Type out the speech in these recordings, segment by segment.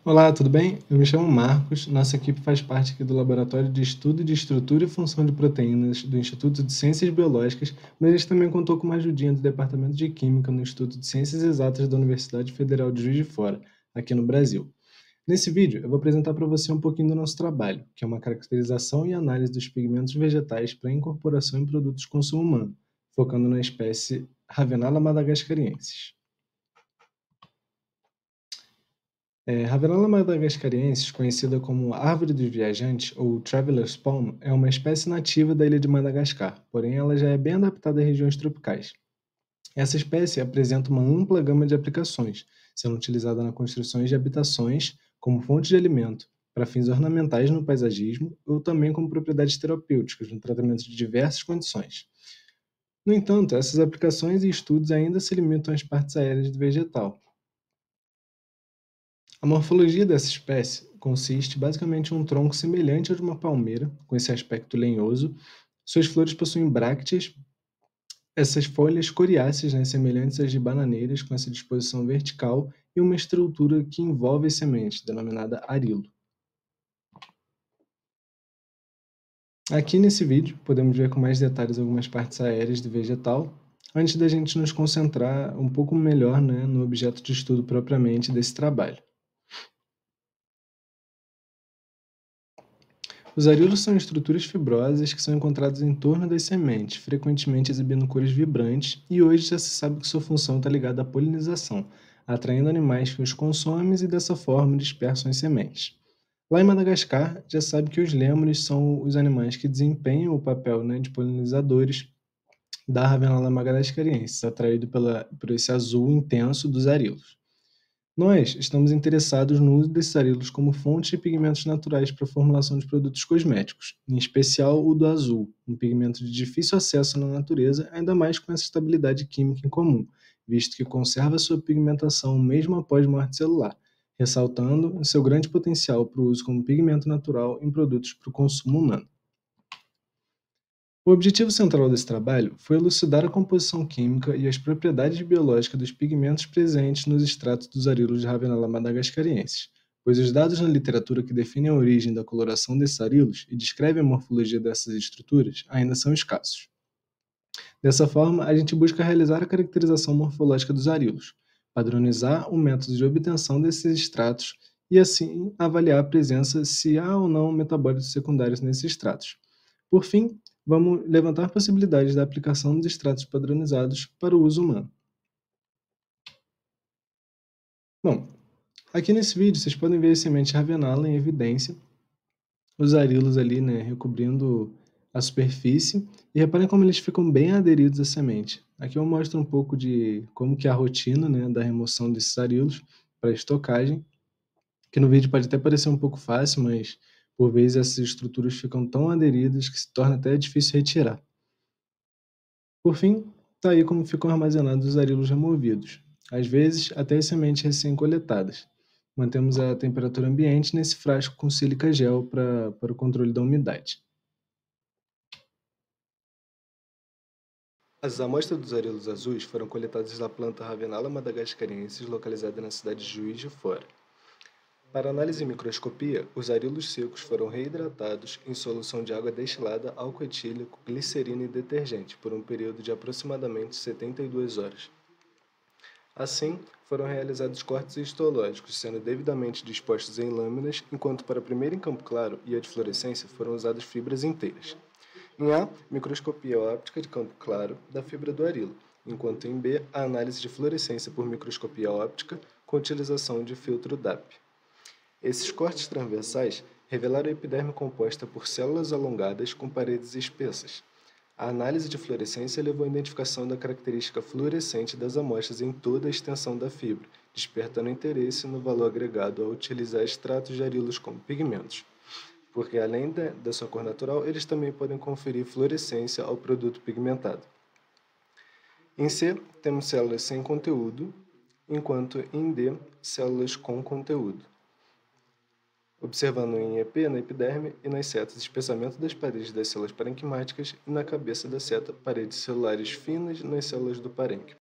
Olá, tudo bem? Eu me chamo Marcos. Nossa equipe faz parte aqui do Laboratório de Estudo de Estrutura e Função de Proteínas do Instituto de Ciências Biológicas, mas a gente também contou com uma ajudinha do Departamento de Química no Instituto de Ciências Exatas da Universidade Federal de Juiz de Fora, aqui no Brasil. Nesse vídeo, eu vou apresentar para você um pouquinho do nosso trabalho, que é uma caracterização e análise dos pigmentos vegetais para incorporação em produtos de consumo humano, focando na espécie Ravenala madagascariensis. Ravenala madagascariensis, conhecida como árvore dos viajantes ou traveler's palm, é uma espécie nativa da ilha de Madagascar, porém ela já é bem adaptada a regiões tropicais. Essa espécie apresenta uma ampla gama de aplicações, sendo utilizada na construção de habitações, como fonte de alimento, para fins ornamentais no paisagismo ou também como propriedades terapêuticas no tratamento de diversas condições. No entanto, essas aplicações e estudos ainda se limitam às partes aéreas do vegetal. A morfologia dessa espécie consiste basicamente em um tronco semelhante ao de uma palmeira, com esse aspecto lenhoso. Suas flores possuem brácteas, essas folhas coriáceas, né, semelhantes às de bananeiras, com essa disposição vertical e uma estrutura que envolve as sementes, denominada arilo. Aqui nesse vídeo, podemos ver com mais detalhes algumas partes aéreas do vegetal, antes da gente nos concentrar um pouco melhor, né, no objeto de estudo propriamente desse trabalho. Os arilos são estruturas fibrosas que são encontradas em torno das sementes, frequentemente exibindo cores vibrantes, e hoje já se sabe que sua função está ligada à polinização, atraindo animais que os consomem e dessa forma dispersam as sementes. Lá em Madagascar, já sabe que os lêmures são os animais que desempenham o papel, né, de polinizadores da Ravenala madagascariensis, atraído por esse azul intenso dos arilos. Nós estamos interessados no uso desses arilos como fonte de pigmentos naturais para a formulação de produtos cosméticos, em especial o do azul, um pigmento de difícil acesso na natureza, ainda mais com essa estabilidade química em comum, visto que conserva sua pigmentação mesmo após morte celular, ressaltando seu grande potencial para o uso como pigmento natural em produtos para o consumo humano. O objetivo central desse trabalho foi elucidar a composição química e as propriedades biológicas dos pigmentos presentes nos extratos dos arilos de Ravenala madagascariensis, pois os dados na literatura que definem a origem da coloração desses arilos e descrevem a morfologia dessas estruturas ainda são escassos. Dessa forma, a gente busca realizar a caracterização morfológica dos arilos, padronizar o método de obtenção desses extratos e, assim, avaliar a presença se há ou não metabólitos secundários nesses extratos. Por fim, vamos levantar possibilidades da aplicação dos extratos padronizados para o uso humano. Bom, aqui nesse vídeo vocês podem ver a semente Ravenala em evidência, os arilos ali, né, recobrindo a superfície, e reparem como eles ficam bem aderidos à semente. Aqui eu mostro um pouco de como que é a rotina, né, da remoção desses arilos para estocagem, que no vídeo pode até parecer um pouco fácil, mas por vezes essas estruturas ficam tão aderidas que se torna até difícil retirar. Por fim, está aí como ficam armazenados os arilos removidos, às vezes até as sementes recém-coletadas. Mantemos a temperatura ambiente nesse frasco com sílica gel para o controle da umidade. As amostras dos arilos azuis foram coletadas da planta Ravenala madagascariensis, localizada na cidade de Juiz de Fora. Para análise em microscopia, os arilos secos foram reidratados em solução de água destilada, álcool etílico, glicerina e detergente por um período de aproximadamente 72 horas. Assim, foram realizados cortes histológicos, sendo devidamente dispostos em lâminas, enquanto para a primeira em campo claro e a de fluorescência foram usadas fibras inteiras. Em A, microscopia óptica de campo claro da fibra do arilo, enquanto em B, a análise de fluorescência por microscopia óptica com utilização de filtro DAP. Esses cortes transversais revelaram a epiderme composta por células alongadas com paredes espessas. A análise de fluorescência levou à identificação da característica fluorescente das amostras em toda a extensão da fibra, despertando interesse no valor agregado ao utilizar extratos de arilos como pigmentos, porque além da sua cor natural, eles também podem conferir fluorescência ao produto pigmentado. Em C, temos células sem conteúdo, enquanto em D, células com conteúdo. Observando em EP, na epiderme e nas setas, espessamento das paredes das células parenquimáticas e na cabeça da seta, paredes celulares finas nas células do parênquima.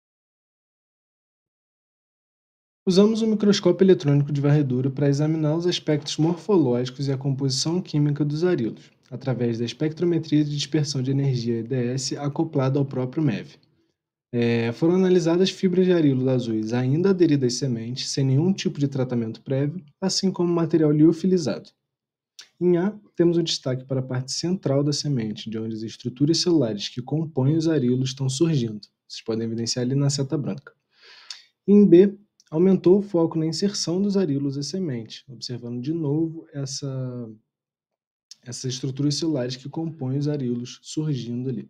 Usamos o microscópio eletrônico de varredura para examinar os aspectos morfológicos e a composição química dos arilos, através da espectrometria de dispersão de energia EDS acoplada ao próprio MEV. Foram analisadas fibras de arilos azuis ainda aderidas às sementes, sem nenhum tipo de tratamento prévio, assim como material liofilizado. Em A, temos o destaque para a parte central da semente, de onde as estruturas celulares que compõem os arilos estão surgindo. Vocês podem evidenciar ali na seta branca. Em B, aumentou o foco na inserção dos arilos à semente, observando de novo essas estruturas celulares que compõem os arilos surgindo ali.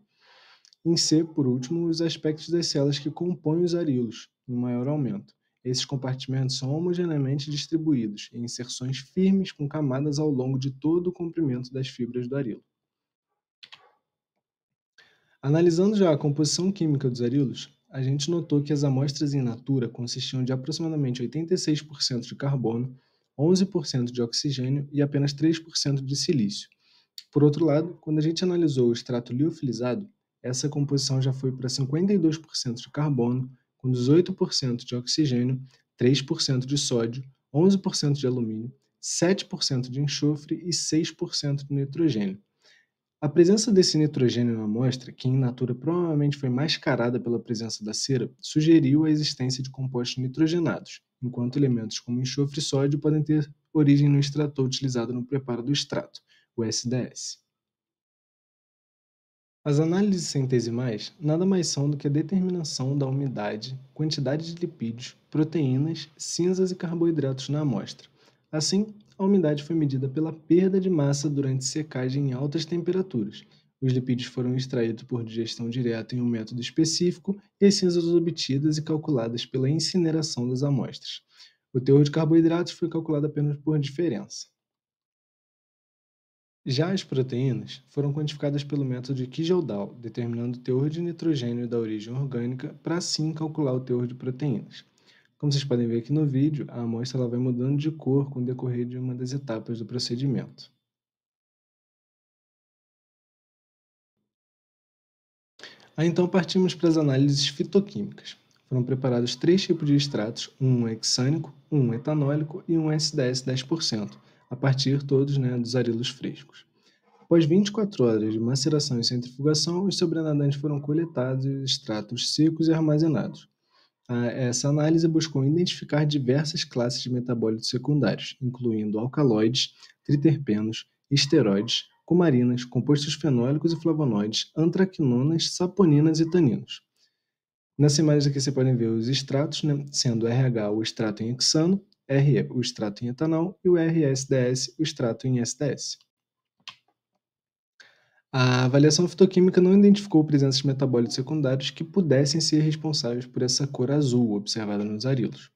Em C, por último, os aspectos das células que compõem os arilos, em maior aumento. Esses compartimentos são homogeneamente distribuídos em inserções firmes com camadas ao longo de todo o comprimento das fibras do arilo. Analisando já a composição química dos arilos, a gente notou que as amostras in natura consistiam de aproximadamente 86% de carbono, 11% de oxigênio e apenas 3% de silício. Por outro lado, quando a gente analisou o extrato liofilizado, essa composição já foi para 52% de carbono, com 18% de oxigênio, 3% de sódio, 11% de alumínio, 7% de enxofre e 6% de nitrogênio. A presença desse nitrogênio na amostra, que in natura provavelmente foi mascarada pela presença da cera, sugeriu a existência de compostos nitrogenados, enquanto elementos como enxofre e sódio podem ter origem no extrator utilizado no preparo do extrato, o SDS. As análises centesimais nada mais são do que a determinação da umidade, quantidade de lipídios, proteínas, cinzas e carboidratos na amostra. Assim, a umidade foi medida pela perda de massa durante secagem em altas temperaturas. Os lipídios foram extraídos por digestão direta em um método específico e as cinzas obtidas e calculadas pela incineração das amostras. O teor de carboidratos foi calculado apenas por diferença. Já as proteínas foram quantificadas pelo método de Kjeldahl, determinando o teor de nitrogênio da origem orgânica para assim calcular o teor de proteínas. Como vocês podem ver aqui no vídeo, a amostra ela vai mudando de cor com o decorrer de uma das etapas do procedimento. Aí então partimos para as análises fitoquímicas. Foram preparados três tipos de extratos, um hexânico, um etanólico e um SDS 10%, a partir todos dos arilos frescos. Após 24 horas de maceração e centrifugação, os sobrenadantes foram coletados e os extratos secos e armazenados. Essa análise buscou identificar diversas classes de metabólitos secundários, incluindo alcaloides, triterpenos, esteroides, cumarinas, compostos fenólicos e flavonoides, antraquinonas, saponinas e taninos. Nessa imagem aqui você podem ver os extratos, sendo RH o extrato em hexano, RE o extrato em etanol e o RSDS o extrato em SDS. A avaliação fitoquímica não identificou presença de metabólitos secundários que pudessem ser responsáveis por essa cor azul observada nos arilos,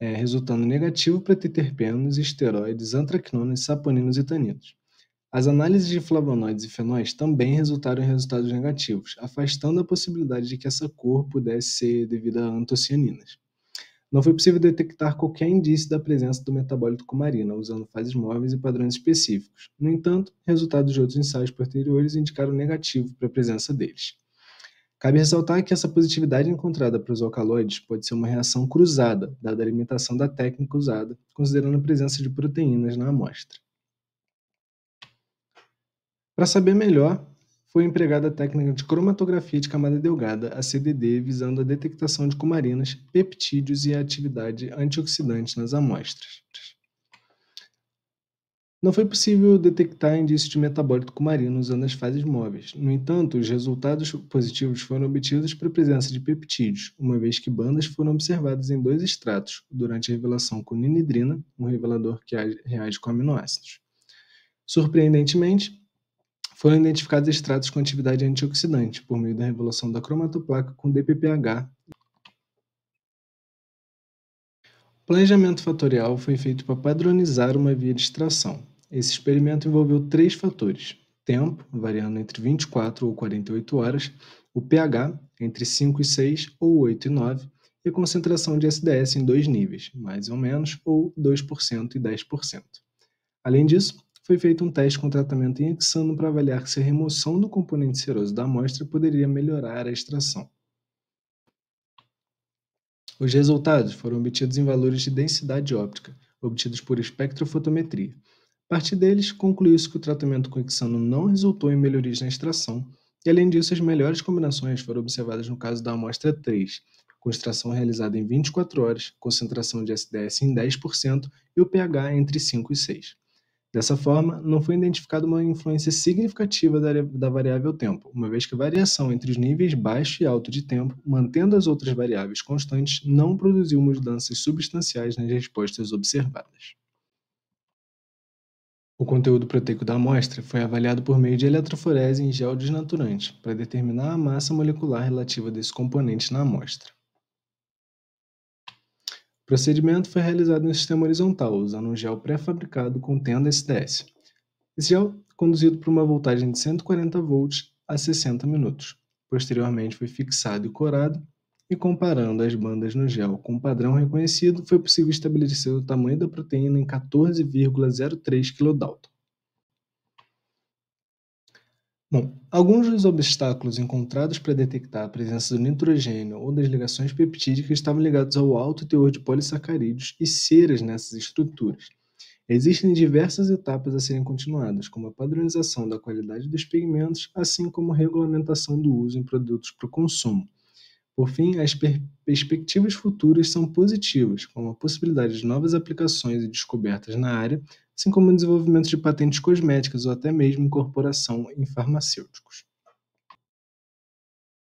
resultando negativo para triterpenos, esteroides, antraquinonas, saponinos e taninos. As análises de flavonoides e fenóis também resultaram em resultados negativos, afastando a possibilidade de que essa cor pudesse ser devida a antocianinas. Não foi possível detectar qualquer indício da presença do metabólito cumarina, usando fases móveis e padrões específicos. No entanto, resultados de outros ensaios posteriores indicaram negativo para a presença deles. Cabe ressaltar que essa positividade encontrada para os alcaloides pode ser uma reação cruzada, dada a limitação da técnica usada, considerando a presença de proteínas na amostra. Para saber melhor, foi empregada a técnica de cromatografia de camada delgada, a CDD, visando a detectação de cumarinas, peptídeos e a atividade antioxidante nas amostras. Não foi possível detectar indícios de metabólito cumarino usando as fases móveis. No entanto, os resultados positivos foram obtidos para a presença de peptídeos, uma vez que bandas foram observadas em dois extratos, durante a revelação com ninidrina, um revelador que reage com aminoácidos. Surpreendentemente, foram identificados extratos com atividade antioxidante, por meio da revelação da cromatoplaca com DPPH. O planejamento fatorial foi feito para padronizar uma via de extração. Esse experimento envolveu três fatores: tempo, variando entre 24 ou 48 horas, o pH, entre 5 e 6 ou 8 e 9, e a concentração de SDS em dois níveis, mais ou menos, ou 2% e 10%. Além disso, foi feito um teste com tratamento em hexano para avaliar se a remoção do componente ceroso da amostra poderia melhorar a extração. Os resultados foram obtidos em valores de densidade óptica, obtidos por espectrofotometria. A partir deles, concluiu-se que o tratamento com hexano não resultou em melhorias na extração, e além disso, as melhores combinações foram observadas no caso da amostra 3, com extração realizada em 24 horas, concentração de SDS em 10% e o pH entre 5 e 6. Dessa forma, não foi identificada uma influência significativa da variável tempo, uma vez que a variação entre os níveis baixo e alto de tempo, mantendo as outras variáveis constantes, não produziu mudanças substanciais nas respostas observadas. O conteúdo proteico da amostra foi avaliado por meio de eletroforese em gel desnaturante, para determinar a massa molecular relativa desse componente na amostra. O procedimento foi realizado em sistema horizontal, usando um gel pré-fabricado contendo SDS. Esse gel é conduzido por uma voltagem de 140 volts a 60 minutos. Posteriormente foi fixado e corado, e comparando as bandas no gel com um padrão reconhecido, foi possível estabelecer o tamanho da proteína em 14,03 kDa. Bom, alguns dos obstáculos encontrados para detectar a presença do nitrogênio ou das ligações peptídicas estavam ligados ao alto teor de polissacarídeos e ceras nessas estruturas. Existem diversas etapas a serem continuadas, como a padronização da qualidade dos pigmentos, assim como a regulamentação do uso em produtos para o consumo. Por fim, as perspectivas futuras são positivas, com a possibilidade de novas aplicações e descobertas na área, assim como o desenvolvimento de patentes cosméticas ou até mesmo incorporação em farmacêuticos.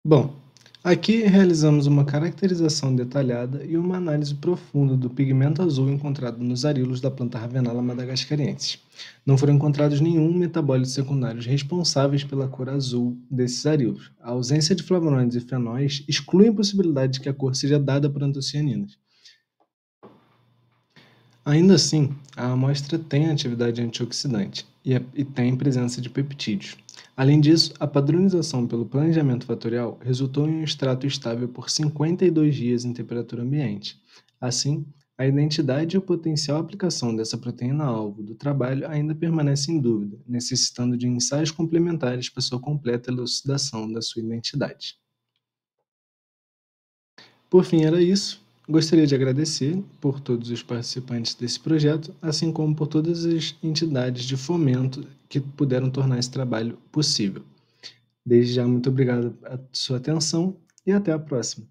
Bom, aqui realizamos uma caracterização detalhada e uma análise profunda do pigmento azul encontrado nos arilos da planta Ravenala madagascarensis. Não foram encontrados nenhum metabólitos secundários responsáveis pela cor azul desses arilos. A ausência de flavonoides e fenóis exclui a possibilidade de que a cor seja dada por antocianinas. Ainda assim, a amostra tem atividade antioxidante e tem presença de peptídeos. Além disso, a padronização pelo planejamento fatorial resultou em um extrato estável por 52 dias em temperatura ambiente. Assim, a identidade e a potencial aplicação dessa proteína-alvo do trabalho ainda permanecem em dúvida, necessitando de ensaios complementares para sua completa elucidação da sua identidade. Por fim, era isso. Gostaria de agradecer por todos os participantes desse projeto, assim como por todas as entidades de fomento que puderam tornar esse trabalho possível. Desde já, muito obrigado a sua atenção e até a próxima.